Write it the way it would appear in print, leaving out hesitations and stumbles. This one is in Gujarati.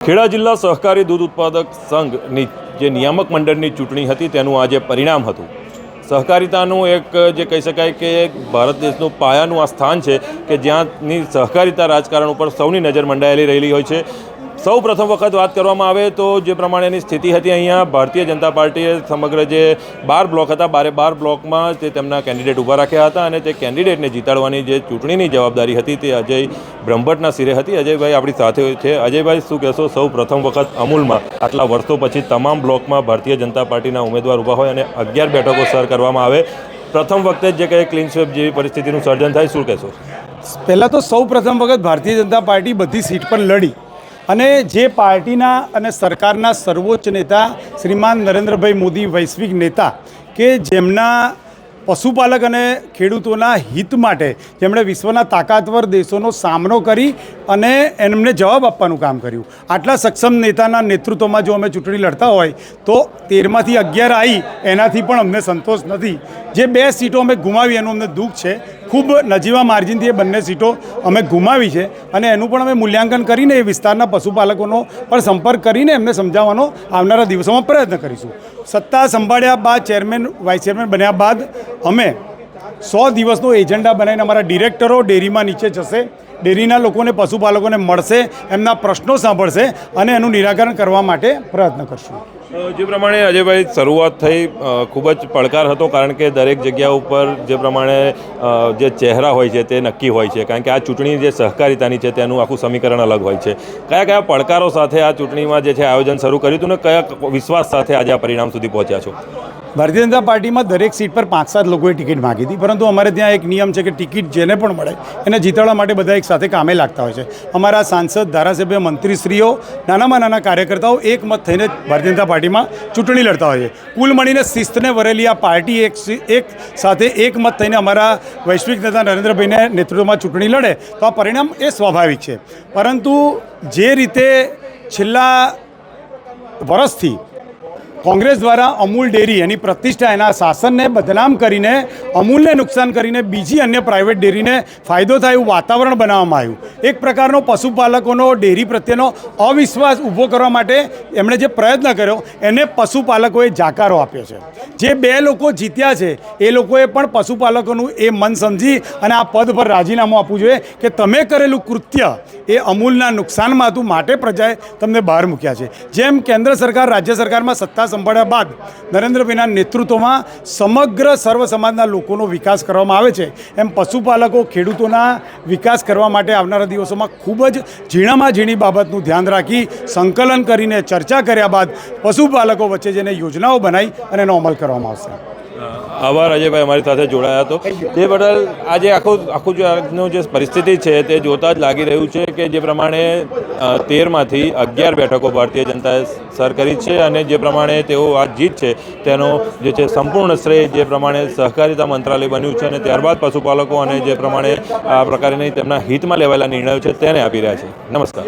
ખેડા જિલ્લા સહકારી દૂધ ઉત્પાદક સંઘની જે નિયામક મંડળની ચૂંટણી હતી તેનું આજે પરિણામ હતું। સહકારિતાનું એક જે કહી શકાય કે ભારત દેશનું પાયાનું આ સ્થાન છે કે જ્યાંની સહકારિતા રાજકારણ ઉપર સૌની નજર મંડાયેલી રહેલી હોય છે। સૌ પ્રથમ વખત વાત કરવામાં આવે તો જે પ્રમાણેની સ્થિતિ હતી અહીંયા ભારતીય જનતા પાર્ટીએ સમગ્ર જે 12 બ્લોક હતા 12 બ્લોકમાં તે તેમના કેન્ડિડેટ ઊભા રાખ્યા હતા અને તે કેન્ડિડેટને જીતાડવાની જે ચૂંટણીની જવાબદારી હતી તે અજય બ્રહ્મભટ્ટના સિરે હતી। અજયભાઈ આપણી સાથે છે। અજયભાઈ, શું કહેશો? સૌ પ્રથમ વખત અમૂલમાં આટલા વર્ષો પછી તમામ બ્લોકમાં ભારતીય જનતા પાર્ટીના ઉમેદવાર ઊભા હોય અને 11 બેઠકો સર કરવામાં આવે, પ્રથમ વખતે જ જે કંઈ ક્લીન સ્વેપ જેવી પરિસ્થિતિનું સર્જન થાય, શું કહેશો? પહેલાં તો સૌ પ્રથમ વખત ભારતીય જનતા પાર્ટી બધી સીટ પર લડી અને જે પાર્ટીના અને સરકારના સર્વોચ્ચ નેતા શ્રીમાન નરેન્દ્રભાઈ મોદી, વૈશ્વિક નેતા કે જેમના પશુપાલક અને ખેડૂતોના હિત માટે જેમણે વિશ્વના તાકાતવર દેશોનો સામનો કરી અને એમને જવાબ આપવાનું કામ કર્યું, આટલા સક્ષમ નેતાના નેતૃત્વમાં જો અમે ચૂંટણી લડતા હોય તો 13માંથી 11 આવી એનાથી પણ અમને સંતોષ નથી। જે 2 સીટો અમે ગુમાવી એનું અમને દુઃખ છે। ખૂબ નજીવા માર્જિનથી એ બંને સીટો અમે ગુમાવી છે અને એનું પણ અમે મૂલ્યાંકન કરીને એ વિસ્તારના પશુપાલકોનો પણ સંપર્ક કરીને એમને સમજાવવાનો આવનારા દિવસોમાં પ્રયત્ન કરીશું। સત્તા સંભાળ્યા બાદ ચેરમેન, વાઇસ ચેરમેન બન્યા બાદ અમે 100 દિવસનો એજન્ડા બનાવીને અમારા ડિરેક્ટરો ડેરીમાં નીચે જશે, ડેરીના લોકોને, પશુપાલકોને મળશે, એમના પ્રશ્નો સાંભળશે અને એનું નિરાકરણ કરવા માટે પ્રયત્ન કરશું। જે પ્રમાણે અજયભાઈ શરૂઆત થઈ ખૂબ જ પડકાર હતો, કારણ કે દરેક જગ્યા ઉપર જે પ્રમાણે જે ચહેરા હોય છે તે નક્કી હોય છે, કારણ કે આ ચૂંટણી જે સહકારિતાની છે તેનું આખું સમીકરણ અલગ હોય છે। કયા કયા પડકારો સાથે આ ચૂંટણીમાં જે છે આયોજન શરૂ કર્યું હતું ને કયા વિશ્વાસ સાથે આજે આ પરિણામ સુધી પહોંચ્યા છો? ભારતીય જનતા પાર્ટીમાં દરેક સીટ પર 5-7 લોકોએ ટિકિટ માગી હતી, પરંતુ અમારે ત્યાં એક નિયમ છે કે ટિકિટ જેને પણ મળે એને જીતાડવા માટે બધા એક સાથે કામે લાગતા હોય છે। અમારા સાંસદ, ધારાસભ્ય, મંત્રીશ્રીઓ, નાનામાં નાના કાર્યકર્તાઓ એકમત થઈને ભારતીય જનતા પાર્ટીમાં ચૂંટણી લડતા હોય છે। કુલ મળીને શિસ્તને વરેલી આ પાર્ટી એક સાથે એકમત થઈને અમારા વૈશ્વિક નેતા નરેન્દ્રભાઈને નેતૃત્વમાં ચૂંટણી લડે તો આ પરિણામ એ સ્વાભાવિક છે। પરંતુ જે રીતે છેલ્લા વર્ષથી કોંગ્રેસ દ્વારા અમૂલ ડેરી, એની પ્રતિષ્ઠા, એના શાસનને બદનામ કરીને, અમૂલને નુકસાન કરીને બીજી અન્ય પ્રાઇવેટ ડેરીને ફાયદો થાય એવું વાતાવરણ બનાવવામાં આવ્યું। એક પ્રકારનો પશુપાલકોનો ડેરી પ્રત્યેનો અવિશ્વાસ ઊભો કરવા માટે એમણે જે પ્રયત્ન કર્યો એને પશુપાલકોએ જાકારો આપ્યો છે। જે 2 લોકો જીત્યા છે એ લોકોએ પણ પશુપાલકોનું એ મન સમજી અને આ પદ પર રાજીનામું આપવું જોઈએ કે તમે કરેલું કૃત્ય એ અમૂલના નુકસાનમાં હતું, માટે પ્રજાએ તમને બહાર મૂક્યા છે। જેમ કેન્દ્ર સરકાર, રાજ્ય સરકારમાં સત્તા સંભાળ્યા બાદ નરેન્દ્રભાઈના નેતૃત્વમાં સમગ્ર સર્વ સમાજના લોકોનો વિકાસ કરવામાં આવે છે, એમ પશુપાલકો, ખેડૂતોના વિકાસ કરવા માટે આવનારા દિવસોમાં ખૂબ જ ઝીણામાં ઝીણી બાબતનું ધ્યાન રાખી, સંકલન કરીને, ચર્ચા કર્યા બાદ પશુપાલકો વચ્ચે જેને યોજનાઓ બનાવી અને એનો અમલ કરવામાં આવશે। આભાર અજયભાઈ, અમારી સાથે જોડાયા હતો તે બદલ। આજે આખું જે આજનું જે પરિસ્થિતિ છે તે જોતાં જ લાગી રહ્યું છે કે જે પ્રમાણે 13માંથી 11 બેઠકો ભારતીય જનતાએ સર કરી છે અને જે પ્રમાણે તેઓ આ જીત છે તેનો જે છે સંપૂર્ણ શ્રેય જે પ્રમાણે સહકારિતા મંત્રાલય બન્યું છે અને ત્યારબાદ પશુપાલકો અને જે પ્રમાણે આ પ્રકારની તેમના હિતમાં લેવાયેલા નિર્ણયો છે તેને આપી રહ્યા છે। નમસ્કાર।